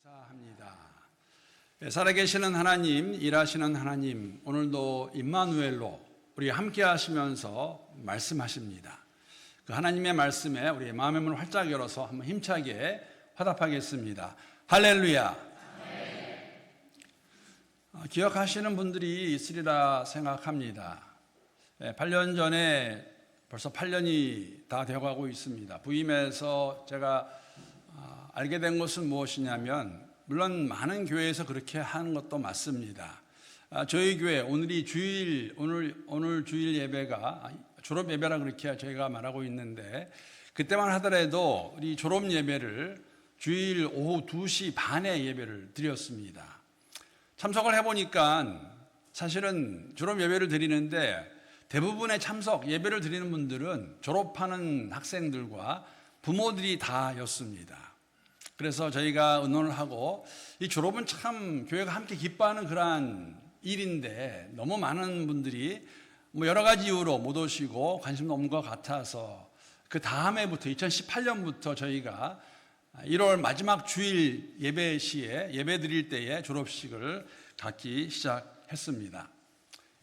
감사합니다. 살아계시는 하나님, 일하시는 하나님, 오늘도 임마누엘로 우리 함께 하시면서 말씀하십니다. 그 하나님의 말씀에 우리 마음의 문을 활짝 열어서 한번 힘차게 화답하겠습니다. 할렐루야. 기억하시는 분들이 있으리라 생각합니다. 8년 전에 벌써 8년이 다 되어가고 있습니다. 부임해서 제가 알게 된 것은 무엇이냐면, 물론 많은 교회에서 그렇게 하는 것도 맞습니다. 저희 교회 오늘 주일 예배가 졸업 예배라 그렇게 저희가 말하고 있는데, 그때만 하더라도 우리 졸업 예배를 주일 오후 2시 반에 예배를 드렸습니다. 참석을 해보니까 사실은 졸업 예배를 드리는데 대부분의 참석 예배를 드리는 분들은 졸업하는 학생들과 부모들이 다였습니다. 그래서 저희가 의논을 하고, 이 졸업은 참 교회가 함께 기뻐하는 그러한 일인데 너무 많은 분들이 여러 가지 이유로 못 오시고 관심도 없는 것 같아서 그 다음해부터 2018년부터 저희가 1월 마지막 주일 예배 시에 예배 드릴 때에 졸업식을 갖기 시작했습니다.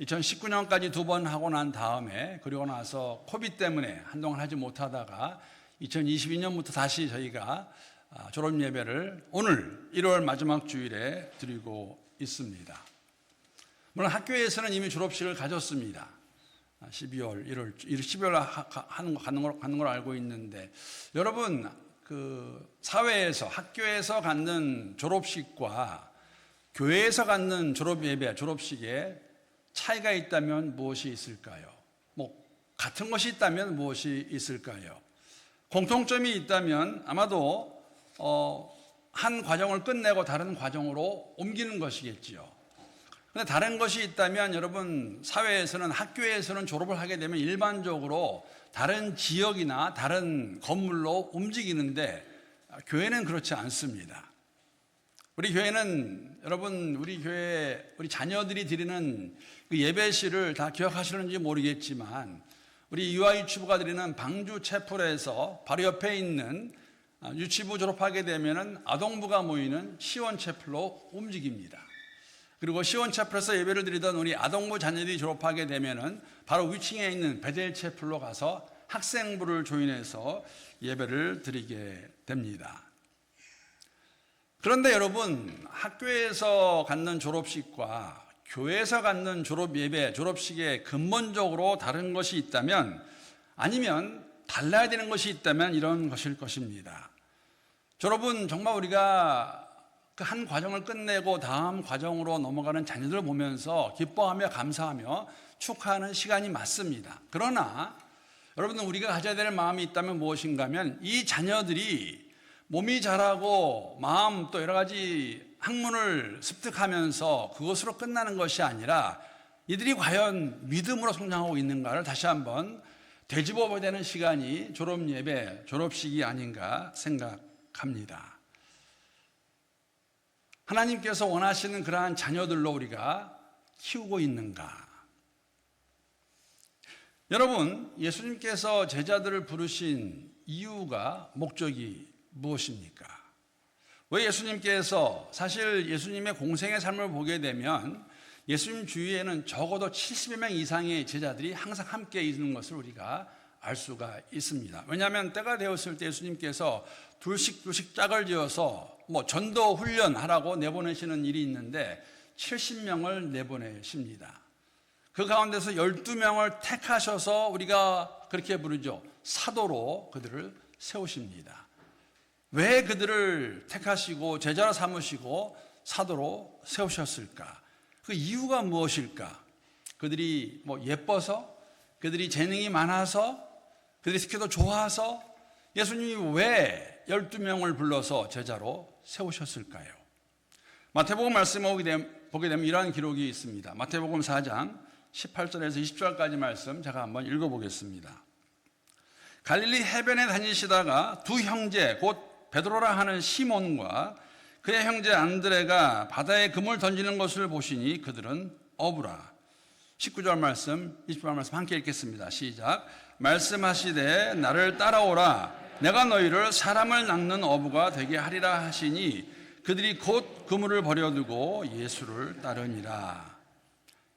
2019년까지 2번 하고 난 다음에, 그리고 나서 코비드 때문에 한동안 하지 못하다가 2022년부터 다시 저희가 졸업 예배를 오늘 1월 마지막 주일에 드리고 있습니다. 물론 학교에서는 이미 졸업식을 가졌습니다. 12월 가는 걸 알고 있는데, 여러분 그 사회에서, 학교에서 갖는 졸업식과 교회에서 갖는 졸업 예배, 졸업식에 차이가 있다면 무엇이 있을까요? 같은 것이 있다면 무엇이 있을까요? 공통점이 있다면 아마도 한 과정을 끝내고 다른 과정으로 옮기는 것이겠지요. 그런데 다른 것이 있다면, 여러분 사회에서는, 학교에서는 졸업을 하게 되면 일반적으로 다른 지역이나 다른 건물로 움직이는데, 교회는 그렇지 않습니다. 우리 교회는, 여러분 우리 자녀들이 드리는 그 예배시를 다 기억하시는지 모르겠지만, 우리 유아유치부가 드리는 방주 채플에서 바로 옆에 있는 유치부 졸업하게 되면은 아동부가 모이는 시원채플로 움직입니다. 그리고 시원채플에서 예배를 드리던 우리 아동부 자녀들이 졸업하게 되면은 바로 위층에 있는 베델채플로 가서 학생부를 조인해서 예배를 드리게 됩니다. 그런데 여러분, 학교에서 갖는 졸업식과 교회에서 갖는 졸업 예배, 졸업식에 근본적으로 다른 것이 있다면, 아니면 달라야 되는 것이 있다면 이런 것일 것입니다. 졸업은 정말 우리가 그 한 과정을 끝내고 다음 과정으로 넘어가는 자녀들을 보면서 기뻐하며 감사하며 축하하는 시간이 맞습니다. 그러나 여러분들, 우리가 가져야 될 마음이 있다면 무엇인가 하면, 이 자녀들이 몸이 자라고 마음 또 여러 가지 학문을 습득하면서 그것으로 끝나는 것이 아니라, 이들이 과연 믿음으로 성장하고 있는가를 다시 한번 되짚어봐야 되는 시간이 졸업 예배, 졸업식이 아닌가 생각합니다. 하나님께서 원하시는 그러한 자녀들로 우리가 키우고 있는가? 여러분, 예수님께서 제자들을 부르신 이유가, 목적이 무엇입니까? 왜 예수님께서, 사실 예수님의 공생의 삶을 보게 되면 예수님 주위에는 적어도 70여 명 이상의 제자들이 항상 함께 있는 것을 우리가 알 수가 있습니다. 왜냐하면 때가 되었을 때 예수님께서 둘씩 짝을 지어서 전도 훈련하라고 내보내시는 일이 있는데 70명을 내보내십니다. 그 가운데서 12명을 택하셔서 우리가 그렇게 부르죠. 사도로 그들을 세우십니다. 왜 그들을 택하시고 제자로 삼으시고 사도로 세우셨을까? 그 이유가 무엇일까? 그들이 예뻐서? 그들이 재능이 많아서? 그들이 스킬도 좋아서? 예수님이 왜 12명을 불러서 제자로 세우셨을까요? 마태복음 말씀을 보게 되면 이러한 기록이 있습니다. 마태복음 4장 18절에서 20절까지 말씀 제가 한번 읽어보겠습니다. 갈릴리 해변에 다니시다가 두 형제, 곧 베드로라 하는 시몬과 그의 형제 안드레가 바다에 금을 던지는 것을 보시니 그들은 어부라. 19절 말씀, 20절 말씀 함께 읽겠습니다. 시작. 말씀하시되 나를 따라오라. 내가 너희를 사람을 낚는 어부가 되게 하리라 하시니, 그들이 곧 그물을 버려두고 예수를 따르니라.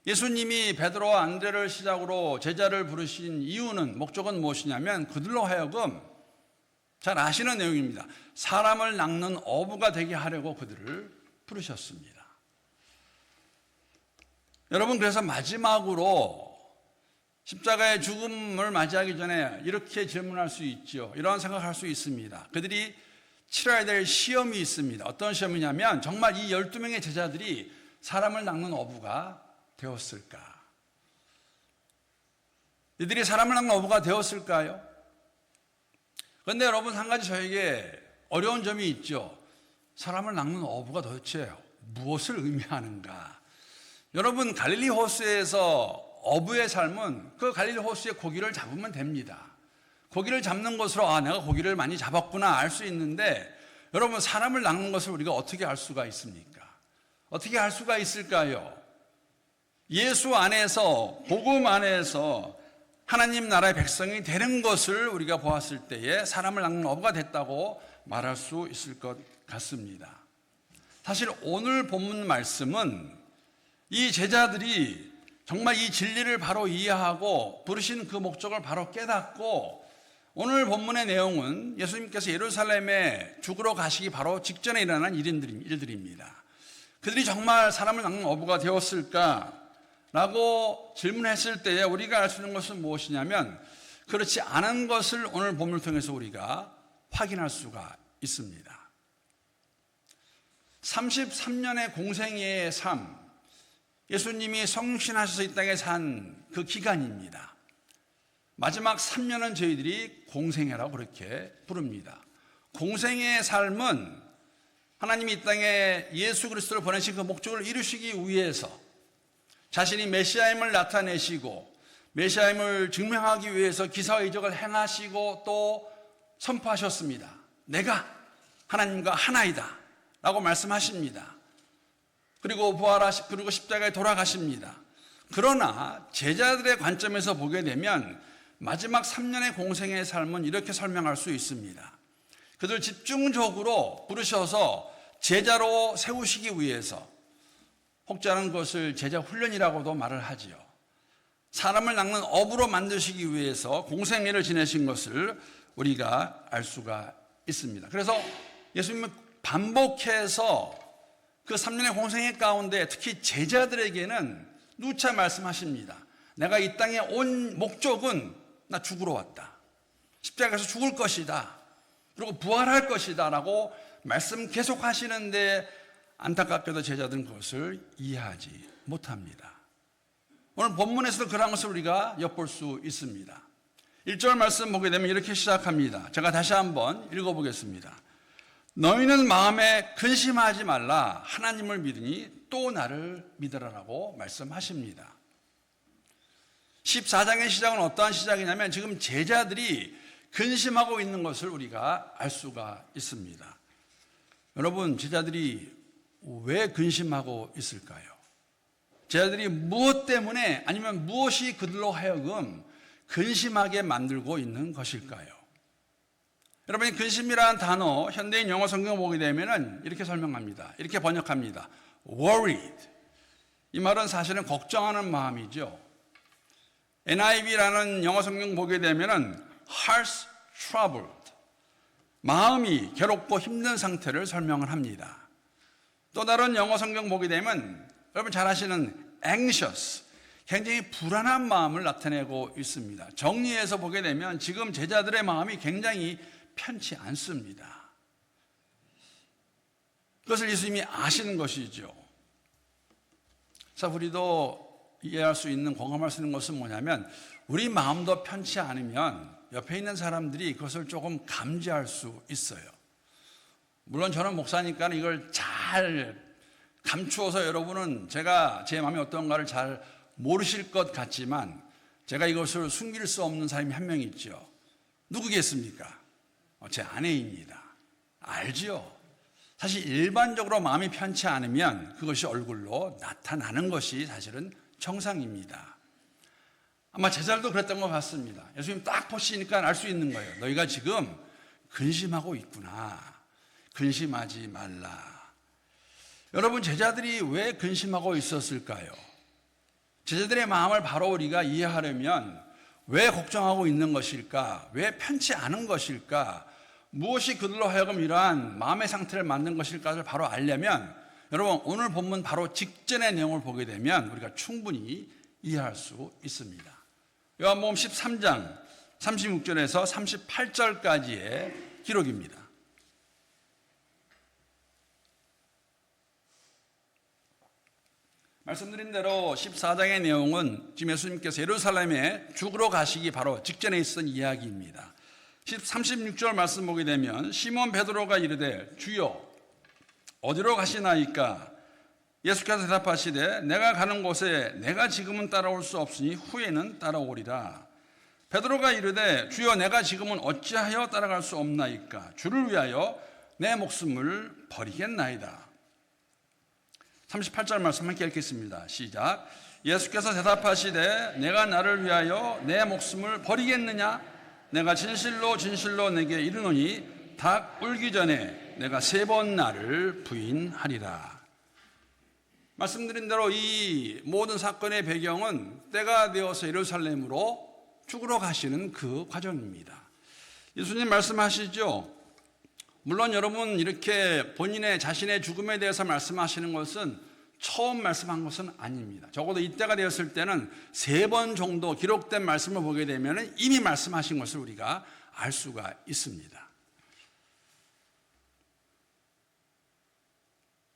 예수님이 베드로와 안드레를 시작으로 제자를 부르신 이유는, 목적은 무엇이냐면 그들로 하여금, 잘 아시는 내용입니다, 사람을 낚는 어부가 되게 하려고 그들을 부르셨습니다. 여러분, 그래서 마지막으로 십자가의 죽음을 맞이하기 전에 이렇게 질문할 수 있죠. 이런 생각할 수 있습니다. 그들이 치러야 될 시험이 있습니다. 어떤 시험이냐면, 정말 이 12명의 제자들이 사람을 낚는 어부가 되었을까? 이들이 사람을 낚는 어부가 되었을까요? 그런데 여러분, 한 가지 저에게 어려운 점이 있죠. 사람을 낚는 어부가 도대체 무엇을 의미하는가? 여러분, 갈릴리 호수에서 어부의 삶은 그 갈릴리 호수의 고기를 잡으면 됩니다. 고기를 잡는 것으로 내가 고기를 많이 잡았구나 알 수 있는데, 여러분, 사람을 낚는 것을 우리가 어떻게 알 수가 있습니까? 어떻게 알 수가 있을까요? 예수 안에서, 복음 안에서 하나님 나라의 백성이 되는 것을 우리가 보았을 때에 사람을 낚는 어부가 됐다고 말할 수 있을 것 같습니다. 사실 오늘 본문 말씀은 이 제자들이 정말 이 진리를 바로 이해하고 부르신 그 목적을 바로 깨닫고, 오늘 본문의 내용은 예수님께서 예루살렘에 죽으러 가시기 바로 직전에 일어난 일들입니다. 그들이 정말 사람을 낚는 어부가 되었을까? 라고 질문했을 때에 우리가 알 수 있는 것은 무엇이냐면, 그렇지 않은 것을 오늘 본문을 통해서 우리가 확인할 수가 있습니다. 33년의 공생애의 삶, 예수님이 성신하셔서 이 땅에 산 그 기간입니다. 마지막 3년은 저희들이 공생애라고 그렇게 부릅니다. 공생애의 삶은 하나님이 이 땅에 예수 그리스도를 보내신 그 목적을 이루시기 위해서 자신이 메시아임을 나타내시고 메시아임을 증명하기 위해서 기사와 이적을 행하시고 또 선포하셨습니다. 내가 하나님과 하나이다 라고 말씀하십니다. 그리고 부활하시고 십자가에 돌아가십니다. 그러나 제자들의 관점에서 보게 되면 마지막 3년의 공생의 삶은 이렇게 설명할 수 있습니다. 그들 집중적으로 부르셔서 제자로 세우시기 위해서, 혹자는 그것을 제자 훈련이라고도 말을 하지요. 사람을 낚는 어부로 만드시기 위해서 공생애를 지내신 것을 우리가 알 수가 있습니다. 그래서 예수님은 반복해서 그 3년의 공생애 가운데 특히 제자들에게는 누차 말씀하십니다. 내가 이 땅에 온 목적은 나 죽으러 왔다. 십자가에서 죽을 것이다. 그리고 부활할 것이다 라고 말씀 계속 하시는데, 안타깝게도 제자들은 그것을 이해하지 못합니다. 오늘 본문에서도 그런 것을 우리가 엿볼 수 있습니다. 1절 말씀 보게 되면 이렇게 시작합니다. 제가 다시 한번 읽어보겠습니다. 너희는 마음에 근심하지 말라. 하나님을 믿으니 또 나를 믿으라라고 말씀하십니다. 14장의 시작은 어떠한 시작이냐면, 지금 제자들이 근심하고 있는 것을 우리가 알 수가 있습니다. 여러분, 제자들이 왜 근심하고 있을까요? 제자들이 무엇 때문에, 아니면 무엇이 그들로 하여금 근심하게 만들고 있는 것일까요? 여러분, 근심이라는 단어, 현대인 영어 성경을 보게 되면 이렇게 설명합니다. 이렇게 번역합니다. worried. 이 말은 사실은 걱정하는 마음이죠. NIV라는 영어 성경 보게 되면 heart's troubled. 마음이 괴롭고 힘든 상태를 설명을 합니다. 또 다른 영어 성경 보게 되면 여러분 잘 아시는 anxious. 굉장히 불안한 마음을 나타내고 있습니다. 정리해서 보게 되면 지금 제자들의 마음이 굉장히 편치 않습니다. 그것을 예수님이 아시는 것이죠. 자, 우리도 이해할 수 있는, 공감할 수 있는 것은 뭐냐면, 우리 마음도 편치 않으면 옆에 있는 사람들이 그것을 조금 감지할 수 있어요. 물론 저는 목사니까 이걸 잘 감추어서 여러분은 제가 제 마음이 어떤가를 잘 모르실 것 같지만, 제가 이것을 숨길 수 없는 사람이 한 명 있죠. 누구겠습니까? 제 아내입니다. 알죠? 사실 일반적으로 마음이 편치 않으면 그것이 얼굴로 나타나는 것이 사실은 정상입니다. 아마 제자들도 그랬던 것 같습니다. 예수님 딱 보시니까 알 수 있는 거예요. 너희가 지금 근심하고 있구나. 근심하지 말라. 여러분, 제자들이 왜 근심하고 있었을까요? 제자들의 마음을 바로 우리가 이해하려면 왜 걱정하고 있는 것일까? 왜 편치 않은 것일까? 무엇이 그들로 하여금 이러한 마음의 상태를 만든 것일까를 바로 알려면 여러분, 오늘 본문 바로 직전의 내용을 보게 되면 우리가 충분히 이해할 수 있습니다. 요한복음 13장 36절에서 38절까지의 기록입니다. 말씀드린 대로 14장의 내용은 지금 예수님께서 예루살렘에 죽으러 가시기 바로 직전에 있었던 이야기입니다. 36절 말씀 보게 되면 시몬 베드로가 이르되 주여 어디로 가시나이까? 예수께서 대답하시되 내가 가는 곳에 내가 지금은 따라올 수 없으니 후에는 따라오리라. 베드로가 이르되 주여 내가 지금은 어찌하여 따라갈 수 없나이까? 주를 위하여 내 목숨을 버리겠나이다. 38절 말씀 함께 읽겠습니다. 시작. 예수께서 대답하시되 내가 나를 위하여 내 목숨을 버리겠느냐? 내가 진실로 진실로 내게 이르노니 닭 울기 전에 내가 3번 나를 부인하리라. 말씀드린 대로 이 모든 사건의 배경은 때가 되어서 예루살렘으로 죽으러 가시는 그 과정입니다. 예수님 말씀하시죠. 물론 여러분 이렇게 본인의 자신의 죽음에 대해서 말씀하시는 것은 처음 말씀한 것은 아닙니다. 적어도 이때가 되었을 때는 3번 정도 기록된 말씀을 보게 되면 이미 말씀하신 것을 우리가 알 수가 있습니다.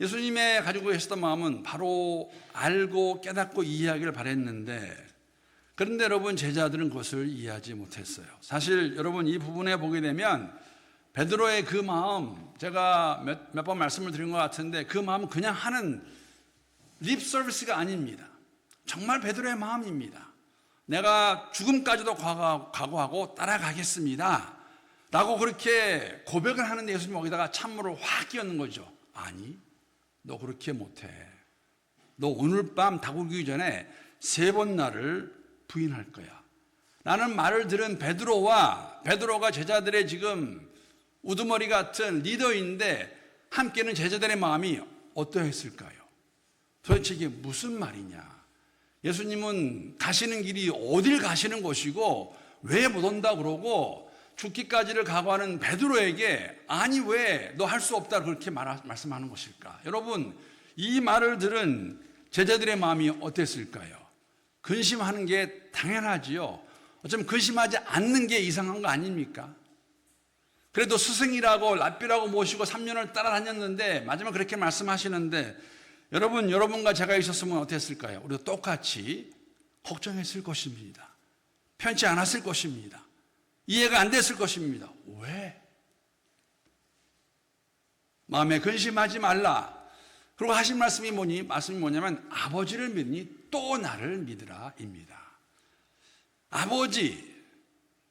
예수님의 가지고 계셨던 마음은 바로 알고 깨닫고 이해하기를 바랬는데 그런데 여러분 제자들은 그것을 이해하지 못했어요. 사실 여러분 이 부분에 보게 되면 베드로의 그 마음, 제가 몇 번 말씀을 드린 것 같은데 그 마음은 그냥 하는 립 서비스가 아닙니다. 정말 베드로의 마음입니다. 내가 죽음까지도 각오하고 따라가겠습니다 라고 그렇게 고백을 하는데 예수님 거기다가 찬물을 확 끼얹는 거죠. 아니, 너 그렇게 못해. 너 오늘 밤 닭 울기 전에 3번 나를 부인할 거야 라는 말을 들은 베드로가 제자들의 지금 우두머리 같은 리더인데 함께는 제자들의 마음이 어떠했을까요? 도대체 이게 무슨 말이냐? 예수님은 가시는 길이 어딜 가시는 곳이고 왜 못 온다 그러고 죽기까지를 각오하는 베드로에게 아니 왜 너 할 수 없다 그렇게 말씀하는 것일까? 여러분 이 말을 들은 제자들의 마음이 어땠을까요? 근심하는 게 당연하지요. 어쩌면 근심하지 않는 게 이상한 거 아닙니까? 그래도 스승이라고 랍비라고 모시고 3년을 따라다녔는데 마지막 그렇게 말씀하시는데 여러분과 제가 있었으면 어땠을까요? 우리도 똑같이 걱정했을 것입니다. 편치 않았을 것입니다. 이해가 안 됐을 것입니다. 왜? 마음에 근심하지 말라. 그리고 하신 말씀이 뭐냐면 아버지를 믿으니 또 나를 믿으라입니다. 아버지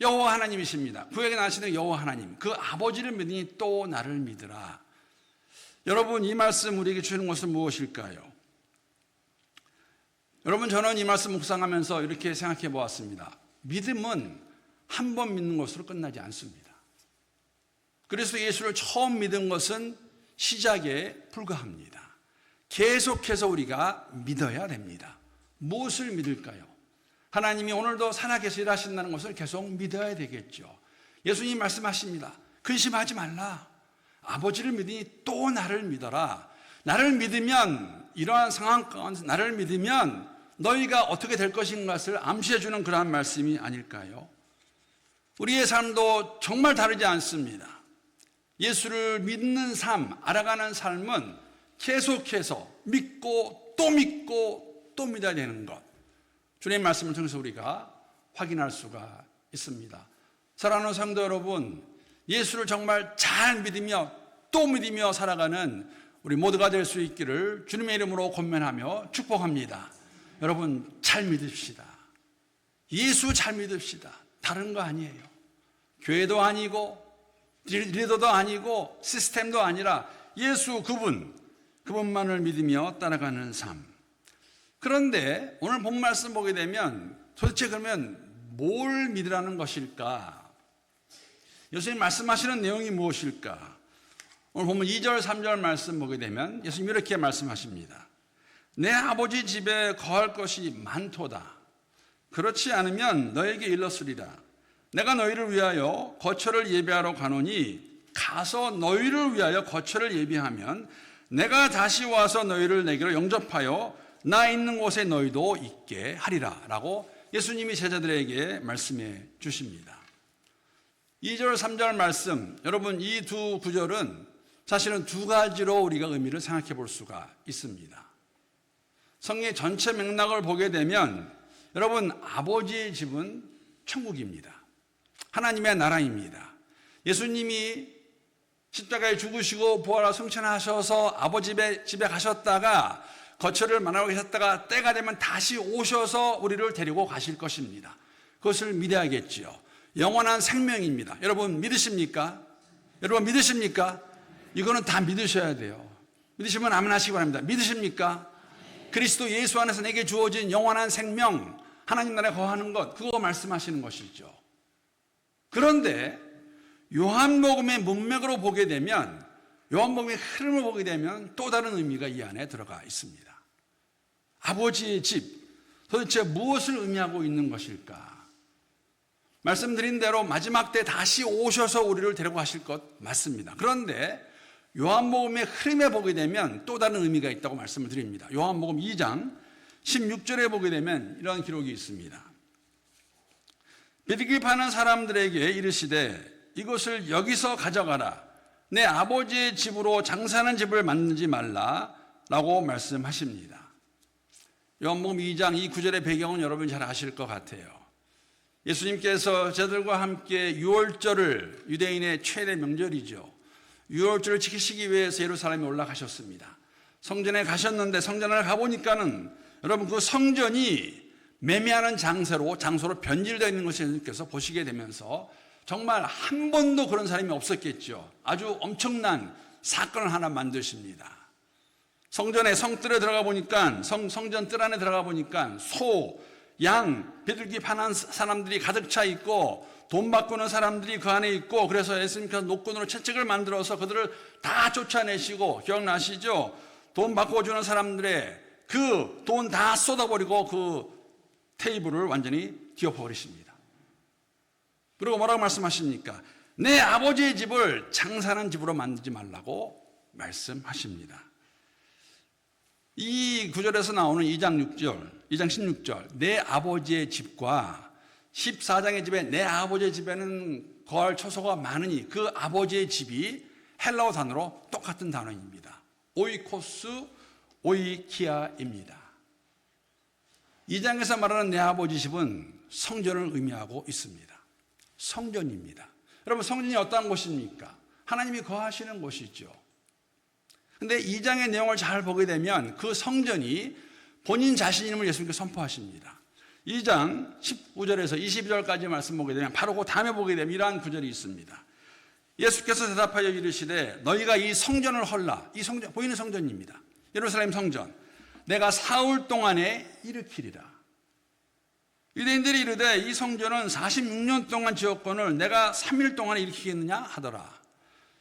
여호와 하나님이십니다. 구약에 나시는 여호와 하나님, 그 아버지를 믿으니 또 나를 믿으라. 여러분 이 말씀 우리에게 주는 것은 무엇일까요? 여러분 저는 이 말씀 묵상하면서 이렇게 생각해 보았습니다. 믿음은 한 번 믿는 것으로 끝나지 않습니다. 그래서 예수를 처음 믿은 것은 시작에 불과합니다. 계속해서 우리가 믿어야 됩니다. 무엇을 믿을까요? 하나님이 오늘도 살아계셔 일하신다는 것을 계속 믿어야 되겠죠. 예수님 말씀하십니다. 근심하지 말라. 아버지를 믿으니 또 나를 믿어라. 나를 믿으면 이러한 상황 가운데 나를 믿으면 너희가 어떻게 될 것인 것을 암시해 주는 그러한 말씀이 아닐까요? 우리의 삶도 정말 다르지 않습니다. 예수를 믿는 삶, 알아가는 삶은 계속해서 믿고 또 믿어야 되는 것. 주님의 말씀을 통해서 우리가 확인할 수가 있습니다. 사랑하는 성도 여러분, 예수를 정말 잘 믿으며 또 믿으며 살아가는 우리 모두가 될 수 있기를 주님의 이름으로 권면하며 축복합니다. 여러분 잘 믿읍시다. 예수 잘 믿읍시다. 다른 거 아니에요. 교회도 아니고 리더도 아니고 시스템도 아니라 예수 그분만을 믿으며 따라가는 삶. 그런데 오늘 본 말씀 보게 되면 도대체 그러면 뭘 믿으라는 것일까? 예수님 말씀하시는 내용이 무엇일까? 오늘 보면 2절, 3절 말씀 보게 되면 예수님이 이렇게 말씀하십니다. 내 아버지 집에 거할 것이 많도다. 그렇지 않으면 너에게 일렀으리라. 내가 너희를 위하여 거처를 예비하러 가노니 가서 너희를 위하여 거처를 예비하면 내가 다시 와서 너희를 내게로 영접하여 나 있는 곳에 너희도 있게 하리라 라고 예수님이 제자들에게 말씀해 주십니다. 2절 3절 말씀, 여러분 이 두 구절은 사실은 두 가지로 우리가 의미를 생각해 볼 수가 있습니다. 성경의 전체 맥락을 보게 되면 여러분 아버지의 집은 천국입니다. 하나님의 나라입니다. 예수님이 십자가에 죽으시고 부활하고 승천하셔서 아버지 집에 가셨다가 거처를 마련하고 계셨다가 때가 되면 다시 오셔서 우리를 데리고 가실 것입니다. 그것을 믿어야겠지요. 영원한 생명입니다. 여러분 믿으십니까? 여러분 믿으십니까? 이거는 다 믿으셔야 돼요. 믿으시면 아멘 하시기 바랍니다. 믿으십니까? 그리스도 예수 안에서 내게 주어진 영원한 생명, 하나님 나라에 거하는 것, 그거 말씀하시는 것이죠. 그런데 요한복음의 문맥으로 보게 되면, 요한복음의 흐름을 보게 되면 또 다른 의미가 이 안에 들어가 있습니다. 아버지의 집, 도대체 무엇을 의미하고 있는 것일까? 말씀드린 대로 마지막 때 다시 오셔서 우리를 데리고 가실 것 맞습니다. 그런데 요한복음의 흐름에 보게 되면 또 다른 의미가 있다고 말씀을 드립니다. 요한복음 2장 16절에 보게 되면 이런 기록이 있습니다. 비둘기 파는 사람들에게 이르시되 이것을 여기서 가져가라. 내 아버지의 집으로 장사하는 집을 만들지 말라 라고 말씀하십니다. 요한복음 2장 이 구절의 배경은 여러분 잘 아실 것 같아요. 예수님께서 제자들과 함께 유월절을, 유대인의 최대 명절이죠, 유월절을 지키시기 위해서 예루살렘에 올라가셨습니다. 성전에 가셨는데 성전을 가보니까는 여러분 그 성전이 매매하는 장소로 변질되어 있는 것을 예수님께서 보시게 되면서 정말 한 번도 그런 사람이 없었겠죠. 아주 엄청난 사건을 하나 만드십니다. 성전에 성뜰에 들어가 보니까 성전 뜰 안에 들어가 보니까 소, 양, 비둘기 파는 사람들이 가득 차 있고 돈 바꾸는 사람들이 그 안에 있고, 그래서 예수님께서 노끈으로 채찍을 만들어서 그들을 다 쫓아내시고, 기억나시죠? 돈 바꿔주는 사람들의 그 돈 다 쏟아버리고 그 테이블을 완전히 뒤엎어버리십니다. 그리고 뭐라고 말씀하십니까? 내 아버지의 집을 장사하는 집으로 만들지 말라고 말씀하십니다. 이 구절에서 나오는 2장 16절 내 아버지의 집과 14장의 집에 내 아버지의 집에는 거할 처소가 많으니 그 아버지의 집이 헬라어 단어로 똑같은 단어입니다. 오이코스 오이키아입니다. 2장에서 말하는 내 아버지 집은 성전을 의미하고 있습니다. 성전입니다. 여러분 성전이 어떠한 곳입니까? 하나님이 거하시는 곳이죠. 그런데 2장의 내용을 잘 보게 되면 그 성전이 본인 자신임을 예수님께서 선포하십니다. 2장 19절에서 22절까지 말씀 보게 되면 바로 그 다음에 보게 되면 이러한 구절이 있습니다. 예수께서 대답하여 이르시되 너희가 이 성전을 헐라. 이 성전, 보이는 성전입니다. 예루살렘 성전. 내가 사흘 동안에 일으키리라. 유대인들이 이르되 이 성전은 46년 동안 지었거늘 내가 3일 동안에 일으키겠느냐 하더라.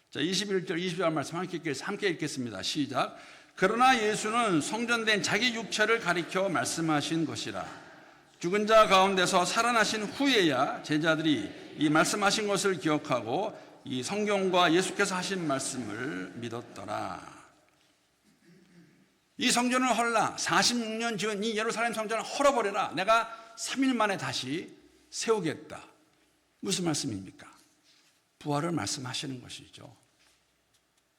자, 21절, 22절 말씀 함께 읽겠습니다. 시작. 그러나 예수는 성전된 자기 육체를 가리켜 말씀하신 것이라. 죽은 자 가운데서 살아나신 후에야 제자들이 이 말씀하신 것을 기억하고 이 성경과 예수께서 하신 말씀을 믿었더라. 이 성전을 헐라. 46년 지은 이 예루살렘 성전을 헐어버려라. 내가 3일 만에 다시 세우겠다. 무슨 말씀입니까? 부활을 말씀하시는 것이죠.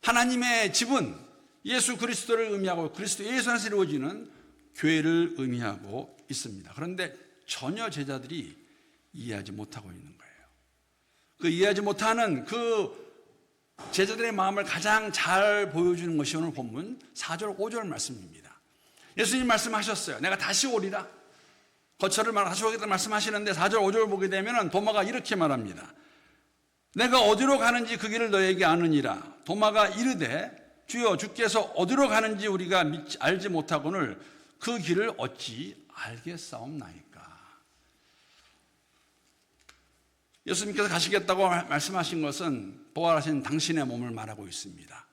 하나님의 집은 예수 그리스도를 의미하고 그리스도 예수 안에서 이루어지는 교회를 의미하고 있습니다. 그런데 전혀 제자들이 이해하지 못하고 있는 거예요. 그 이해하지 못하는 그 제자들의 마음을 가장 잘 보여주는 것이 오늘 본문 4절 5절 말씀입니다. 예수님 말씀하셨어요. 내가 다시 오리라. 거처를 다시 오겠다 말씀하시는데 4절 5절 보게 되면 도마가 이렇게 말합니다. 내가 어디로 가는지 그 길을 너에게 아느니라. 도마가 이르되 주여 주께서 어디로 가는지 우리가 알지 못하거늘 그 길을 어찌 알겠사옵나이까. 예수님께서 가시겠다고 말씀하신 것은 부활하신 당신의 몸을 말하고 있습니다.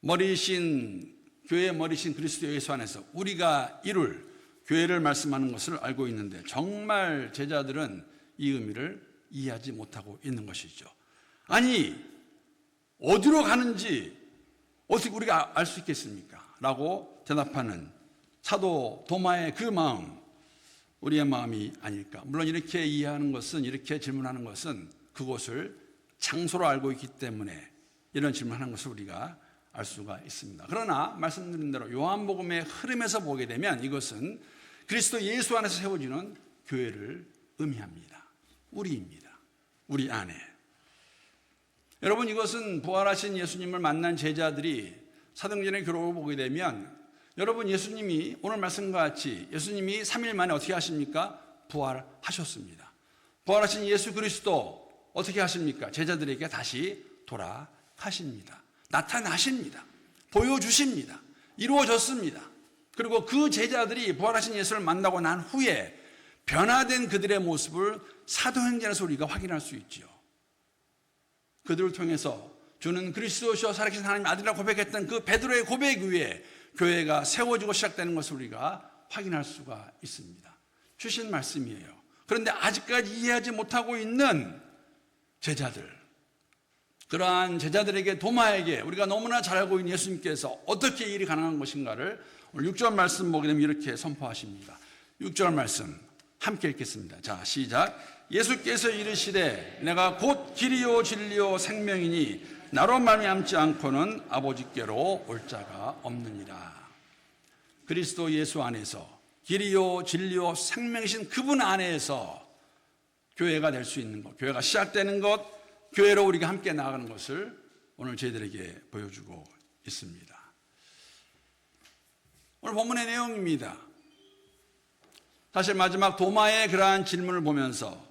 머리신 교회의 머리신 그리스도 예수 안에서 우리가 이룰 교회를 말씀하는 것을 알고 있는데 정말 제자들은 이 의미를 이해하지 못하고 있는 것이죠. 아니 어디로 가는지 어떻게 우리가 알 수 있겠습니까? 라고 대답하는 사도 도마의 그 마음, 우리의 마음이 아닐까. 물론 이렇게 이해하는 것은, 이렇게 질문하는 것은 그곳을 장소로 알고 있기 때문에 이런 질문하는 것을 우리가 알 수가 있습니다. 그러나 말씀드린 대로 요한복음의 흐름에서 보게 되면 이것은 그리스도 예수 안에서 세워지는 교회를 의미합니다. 우리입니다. 우리 안에. 여러분, 이것은 부활하신 예수님을 만난 제자들이 사도행전의 기록을 보게 되면 여러분, 예수님이 오늘 말씀과 같이 예수님이 3일 만에 어떻게 하십니까? 부활하셨습니다. 부활하신 예수 그리스도 어떻게 하십니까? 제자들에게 다시 돌아가십니다. 나타나십니다. 보여주십니다. 이루어졌습니다. 그리고 그 제자들이 부활하신 예수를 만나고 난 후에 변화된 그들의 모습을 사도행전에서 우리가 확인할 수 있지요. 그들을 통해서 주는 그리스도시요 살아계신 하나님 아들이라고 고백했던 그 베드로의 고백 위에 교회가 세워지고 시작되는 것을 우리가 확인할 수가 있습니다. 주신 말씀이에요. 그런데 아직까지 이해하지 못하고 있는 제자들, 그러한 제자들에게, 도마에게 우리가 너무나 잘 알고 있는 예수님께서 어떻게 일이 가능한 것인가를 오늘 6절 말씀 보게 되면 이렇게 선포하십니다. 6절 말씀 함께 읽겠습니다. 자, 시작. 예수께서 이르시되 내가 곧 길이요 진리요 생명이니 나로 말미암지 않고는 아버지께로 올 자가 없느니라. 그리스도 예수 안에서 길이요 진리요 생명이신 그분 안에서 교회가 될 수 있는 것, 교회가 시작되는 것, 교회로 우리가 함께 나아가는 것을 오늘 저희들에게 보여주고 있습니다. 오늘 본문의 내용입니다. 사실 마지막 도마의 그러한 질문을 보면서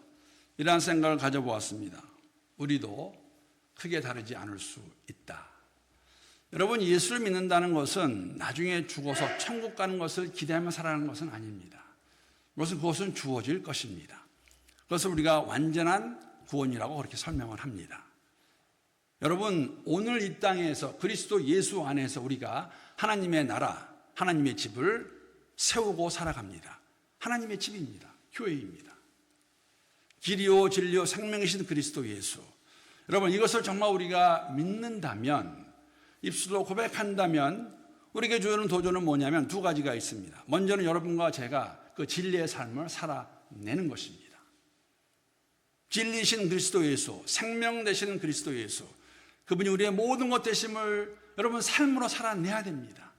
이러한 생각을 가져보았습니다. 우리도 크게 다르지 않을 수 있다. 여러분, 예수를 믿는다는 것은 나중에 죽어서 천국 가는 것을 기대하며 살아가는 것은 아닙니다. 그것은 주어질 것입니다. 그것을 우리가 완전한 구원이라고 그렇게 설명을 합니다. 여러분, 오늘 이 땅에서 그리스도 예수 안에서 우리가 하나님의 나라, 하나님의 집을 세우고 살아갑니다. 하나님의 집입니다. 교회입니다. 길이요 진리요 생명이신 그리스도 예수. 여러분, 이것을 정말 우리가 믿는다면, 입술로 고백한다면 우리에게 주는 도전은 뭐냐면 두 가지가 있습니다. 먼저는 여러분과 제가 그 진리의 삶을 살아내는 것입니다. 진리이신 그리스도 예수, 생명 되시는 그리스도 예수, 그분이 우리의 모든 것 되심을 여러분 삶으로 살아내야 됩니다.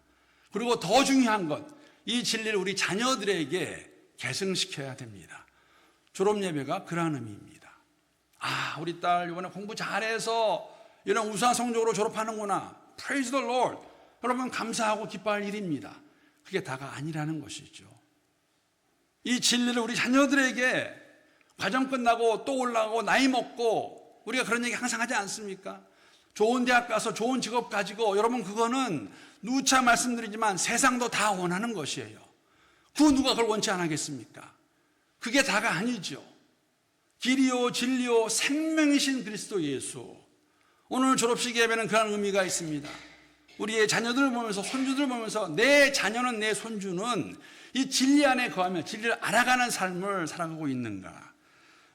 그리고 더 중요한 것, 이 진리를 우리 자녀들에게 계승시켜야 됩니다. 졸업 예배가 그러한 의미입니다. 아, 우리 딸 이번에 공부 잘해서 이런 우수한 성적으로 졸업하는구나. Praise the Lord. 여러분, 감사하고 기뻐할 일입니다. 그게 다가 아니라는 것이죠. 이 진리를 우리 자녀들에게 과정 끝나고 또 올라가고 나이 먹고 우리가 그런 얘기 항상 하지 않습니까? 좋은 대학 가서 좋은 직업 가지고, 여러분, 그거는 누차 말씀드리지만 세상도 다 원하는 것이에요. 그 누가 그걸 원치 않겠습니까? 그게 다가 아니죠. 길이요 진리요 생명이신 그리스도 예수. 오늘 졸업식 예배는 그런 의미가 있습니다. 우리의 자녀들을 보면서, 손주들을 보면서 내 자녀는, 내 손주는 이 진리 안에 거하며 진리를 알아가는 삶을 살아가고 있는가.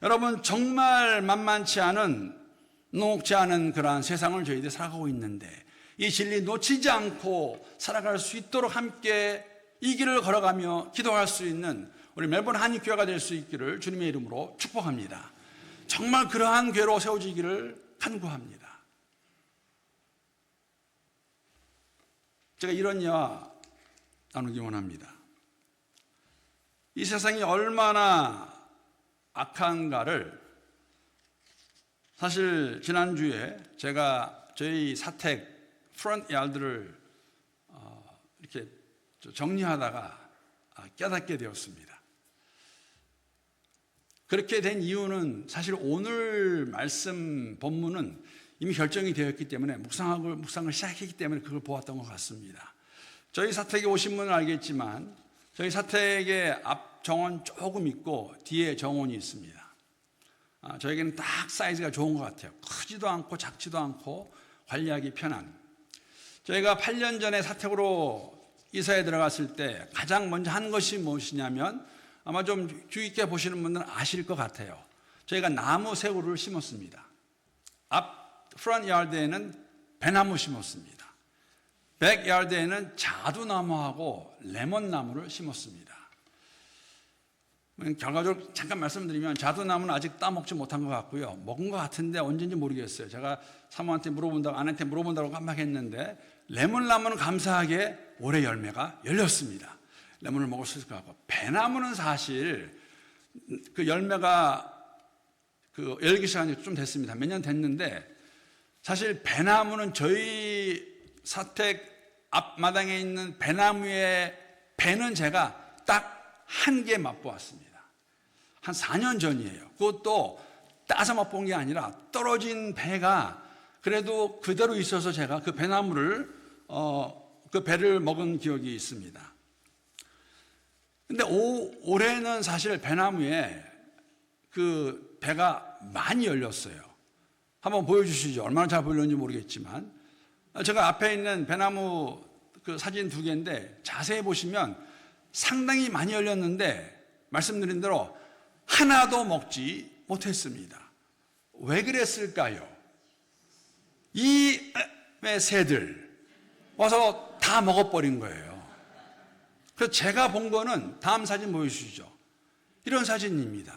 여러분, 정말 만만치 않은, 녹지 않은 그러한 세상을 저희들이 살아가고 있는데 이 진리 놓치지 않고 살아갈 수 있도록 함께 이 길을 걸어가며 기도할 수 있는 우리 멜번 한인교회가 될 수 있기를 주님의 이름으로 축복합니다. 정말 그러한 교회로 세워지기를 간구합니다. 제가 이런 이야기 나누기 원합니다. 이 세상이 얼마나 악한가를, 사실 지난주에 제가 저희 사택 프런트 야드를 이렇게 정리하다가 깨닫게 되었습니다. 그렇게 된 이유는 사실 오늘 말씀 본문은 이미 결정이 되었기 때문에 묵상을 시작했기 때문에 그걸 보았던 것 같습니다. 저희 사택에 오신 분은 알겠지만 저희 사택에 앞 정원 조금 있고 뒤에 정원이 있습니다. 저에게는 딱 사이즈가 좋은 것 같아요. 크지도 않고 작지도 않고 관리하기 편한. 저희가 8년 전에 사택으로 이사에 들어갔을 때 가장 먼저 한 것이 무엇이냐면 아마 좀 주의 깊게 보시는 분들은 아실 것 같아요. 저희가 나무 새우를 심었습니다. 앞 프런트 야드에는 배나무 심었습니다. 백 야드에는 자두나무하고 레몬나무를 심었습니다. 결과적으로 잠깐 말씀드리면 자두나무는 아직 따먹지 못한 것 같고요. 먹은 것 같은데 언제인지 모르겠어요. 제가 사모한테 물어본다고 아내한테 물어본다고 깜빡했는데 레몬나무는 감사하게 올해 열매가 열렸습니다. 레몬을 먹을 수 있을 것 같고 배나무는 사실 그 열매가 열기 시간이 좀 됐습니다. 몇 년 됐는데 사실 배나무는 저희 사택 앞마당에 있는 배나무의 배는 제가 딱 한 개 맛보았습니다. 한 4년 전이에요. 그것도 따서 맛본 게 아니라 떨어진 배가 그래도 그대로 있어서 제가 그 배나무를 그 배를 먹은 기억이 있습니다. 근데 올해는 사실 배나무에 그 배가 많이 열렸어요. 한번 보여주시죠. 얼마나 잘 보이는지 모르겠지만 제가 앞에 있는 배나무 그 사진 2개인데 자세히 보시면 상당히 많이 열렸는데 말씀드린 대로 하나도 먹지 못했습니다. 왜 그랬을까요? 이 새들 와서 다 먹어버린 거예요. 그래서 제가 본 거는 다음 사진 보여주시죠. 이런 사진입니다.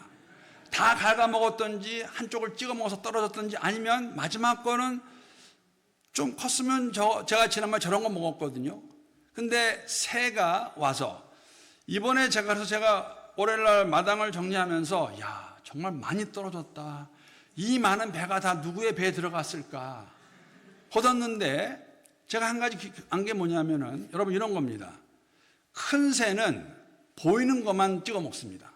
다 갉아먹었던지 한쪽을 찍어 먹어서 떨어졌던지 아니면 마지막 거는 좀 컸으면 제가 지난번에 저런 거 먹었거든요. 근데 새가 와서 이번에 제가 월요일날 마당을 정리하면서 야 정말 많이 떨어졌다. 이 많은 배가 다 누구의 배에 들어갔을까 허뒀는데 제가 한 가지 안 게 뭐냐면은 여러분 이런 겁니다. 큰 새는 보이는 것만 찍어 먹습니다.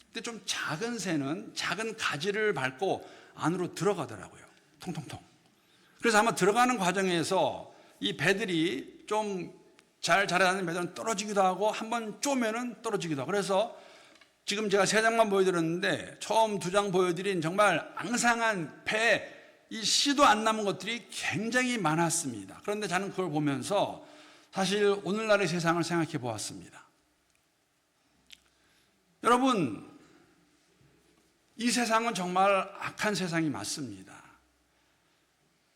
근데 좀 작은 새는 작은 가지를 밟고 안으로 들어가더라고요. 통통통. 그래서 아마 들어가는 과정에서 이 배들이 좀 잘 자라는 배들은 떨어지기도 하고 한번 쪼면은 떨어지기도 하고 그래서 지금 제가 3장만 보여드렸는데 처음 2장 보여드린 정말 앙상한 배 이 씨도 안 남은 것들이 굉장히 많았습니다. 그런데 저는 그걸 보면서 사실 오늘날의 세상을 생각해 보았습니다. 여러분 이 세상은 정말 악한 세상이 맞습니다.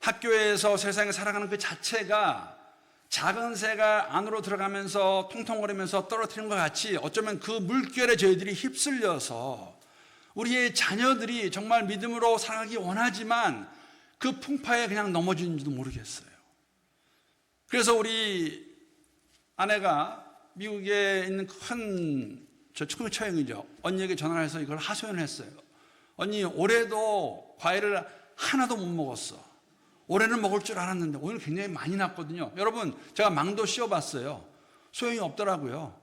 학교에서 세상에 살아가는 그 자체가 작은 새가 안으로 들어가면서 통통거리면서 떨어뜨리는 것 같이 어쩌면 그 물결에 저희들이 휩쓸려서 우리의 자녀들이 정말 믿음으로 살아가기 원하지만 그 풍파에 그냥 넘어지는지도 모르겠어요. 그래서 우리 아내가 미국에 있는 큰 처형이죠. 언니에게 전화를 해서 이걸 하소연을 했어요. 언니 올해도 과일을 하나도 못 먹었어. 올해는 먹을 줄 알았는데 오늘 굉장히 많이 났거든요. 여러분 제가 망도 씌워봤어요. 소용이 없더라고요.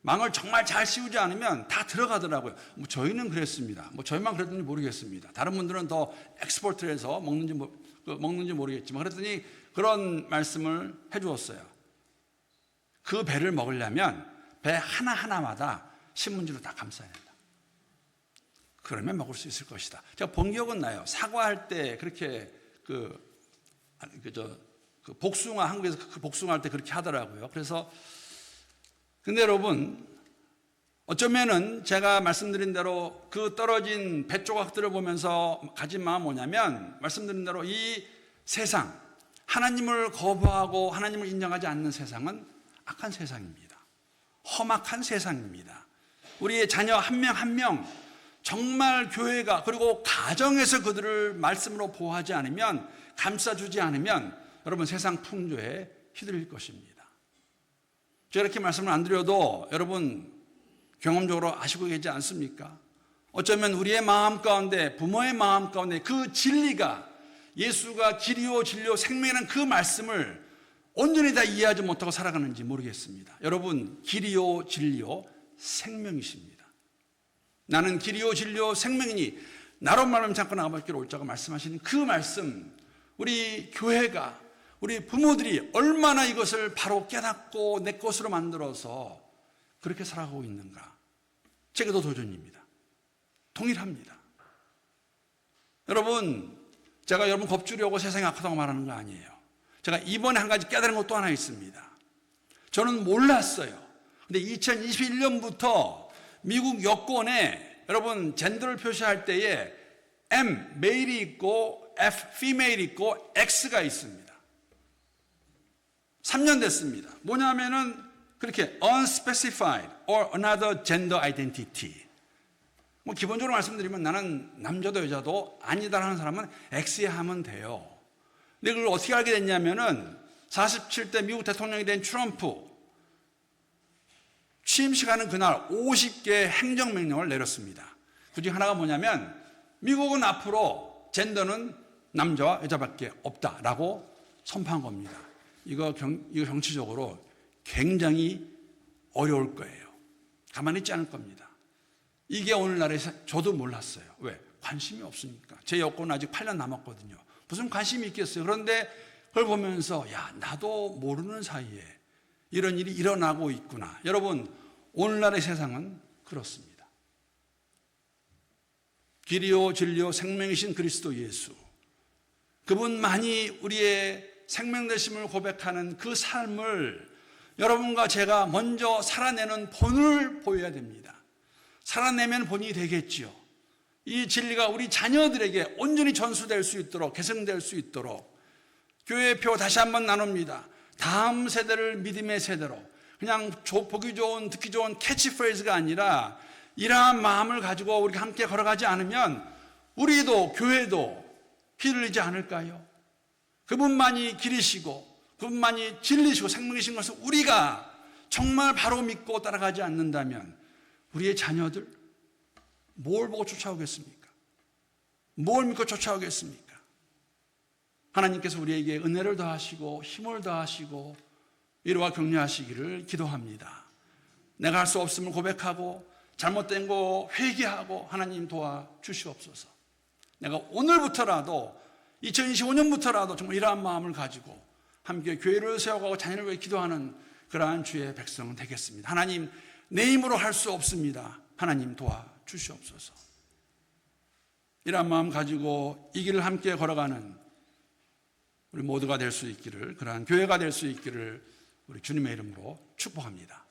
망을 정말 잘 씌우지 않으면 다 들어가더라고요. 뭐 저희는 그랬습니다. 뭐 저희만 그랬는지 모르겠습니다. 다른 분들은 더 엑스포트를 해서 먹는지 모르겠지만 그랬더니 그런 말씀을 해주었어요. 그 배를 먹으려면 배 하나하나마다 신문지로 다 감싸야 된다. 그러면 먹을 수 있을 것이다. 제가 본 기억은 나요. 사과할 때 그렇게 복숭아, 한국에서 그 복숭아 할 때 그렇게 하더라고요. 그래서, 근데 여러분, 어쩌면은 제가 말씀드린 대로 그 떨어진 배 조각들을 보면서 가진 마음은 뭐냐면, 말씀드린 대로 이 세상, 하나님을 거부하고 하나님을 인정하지 않는 세상은 악한 세상입니다. 험악한 세상입니다. 우리의 자녀 한 명 한 명, 정말 교회가 그리고 가정에서 그들을 말씀으로 보호하지 않으면 감싸주지 않으면 여러분 세상 풍조에 휘둘릴 것입니다. 제가 이렇게 말씀을 안 드려도 여러분 경험적으로 아시고 계시지 않습니까? 어쩌면 우리의 마음 가운데 부모의 마음 가운데 그 진리가 예수가 길이요 진리요 생명이라는 그 말씀을 온전히 다 이해하지 못하고 살아가는지 모르겠습니다. 여러분 길이요 진리요 생명이십니다. 나는 길이요 진리요 생명이니 나로 말하면 잠깐 나아갈 길을 올 자가 말씀하시는 그 말씀 우리 교회가 우리 부모들이 얼마나 이것을 바로 깨닫고 내 것으로 만들어서 그렇게 살아가고 있는가. 제게도 도전입니다. 동일합니다. 여러분 제가 여러분 겁주려고 세상이 악하다고 말하는 거 아니에요. 제가 이번에 한 가지 깨달은 것도 하나 있습니다. 저는 몰랐어요. 근데 2021년부터 미국 여권에 여러분 젠더를 표시할 때에 M, 메일이 있고 F, 피메일이 있고 X가 있습니다. 3년 됐습니다. 뭐냐면은 그렇게 unspecified or another gender identity. 뭐 기본적으로 말씀드리면 나는 남자도 여자도 아니다라는 사람은 X에 하면 돼요. 근데 그걸 어떻게 알게 됐냐면은 47대 미국 대통령이 된 트럼프 취임식하는 그날 50개의 행정명령을 내렸습니다. 그중 하나가 뭐냐면 미국은 앞으로 젠더는 남자와 여자밖에 없다라고 선포한 겁니다. 이거 정치적으로 굉장히 어려울 거예요. 가만히 있지 않을 겁니다. 이게 오늘날에 저도 몰랐어요. 왜? 관심이 없으니까. 제 여권은 아직 8년 남았거든요. 무슨 관심이 있겠어요. 그런데 그걸 보면서 야, 나도 모르는 사이에 이런 일이 일어나고 있구나. 여러분, 오늘날의 세상은 그렇습니다. 길이요 진리요 생명이신 그리스도 예수, 그분만이 우리의 생명 되심을 고백하는 그 삶을 여러분과 제가 먼저 살아내는 본을 보여야 됩니다. 살아내면 본이 되겠지요. 이 진리가 우리 자녀들에게 온전히 전수될 수 있도록, 계승될 수 있도록 교회의 표 다시 한번 나눕니다. 다음 세대를 믿음의 세대로, 그냥 보기 좋은, 듣기 좋은 캐치프레이즈가 아니라 이러한 마음을 가지고 우리가 함께 걸어가지 않으면 우리도 교회도 길 잃지 않을까요? 그분만이 길이시고 그분만이 진리시고 생명이신 것을 우리가 정말 바로 믿고 따라가지 않는다면 우리의 자녀들 뭘 보고 쫓아오겠습니까? 뭘 믿고 쫓아오겠습니까? 하나님께서 우리에게 은혜를 더하시고 힘을 더하시고 위로와 격려하시기를 기도합니다. 내가 할 수 없음을 고백하고 잘못된 거 회개하고 하나님 도와주시옵소서. 내가 오늘부터라도 2025년부터라도 정말 이러한 마음을 가지고 함께 교회를 세워가고 자녀를 위해 기도하는 그러한 주의 백성 되겠습니다. 하나님, 내 힘으로 할 수 없습니다. 하나님 도와주시옵소서. 이러한 마음 가지고 이 길을 함께 걸어가는 우리 모두가 될 수 있기를, 그러한 교회가 될 수 있기를 우리 주님의 이름으로 축복합니다.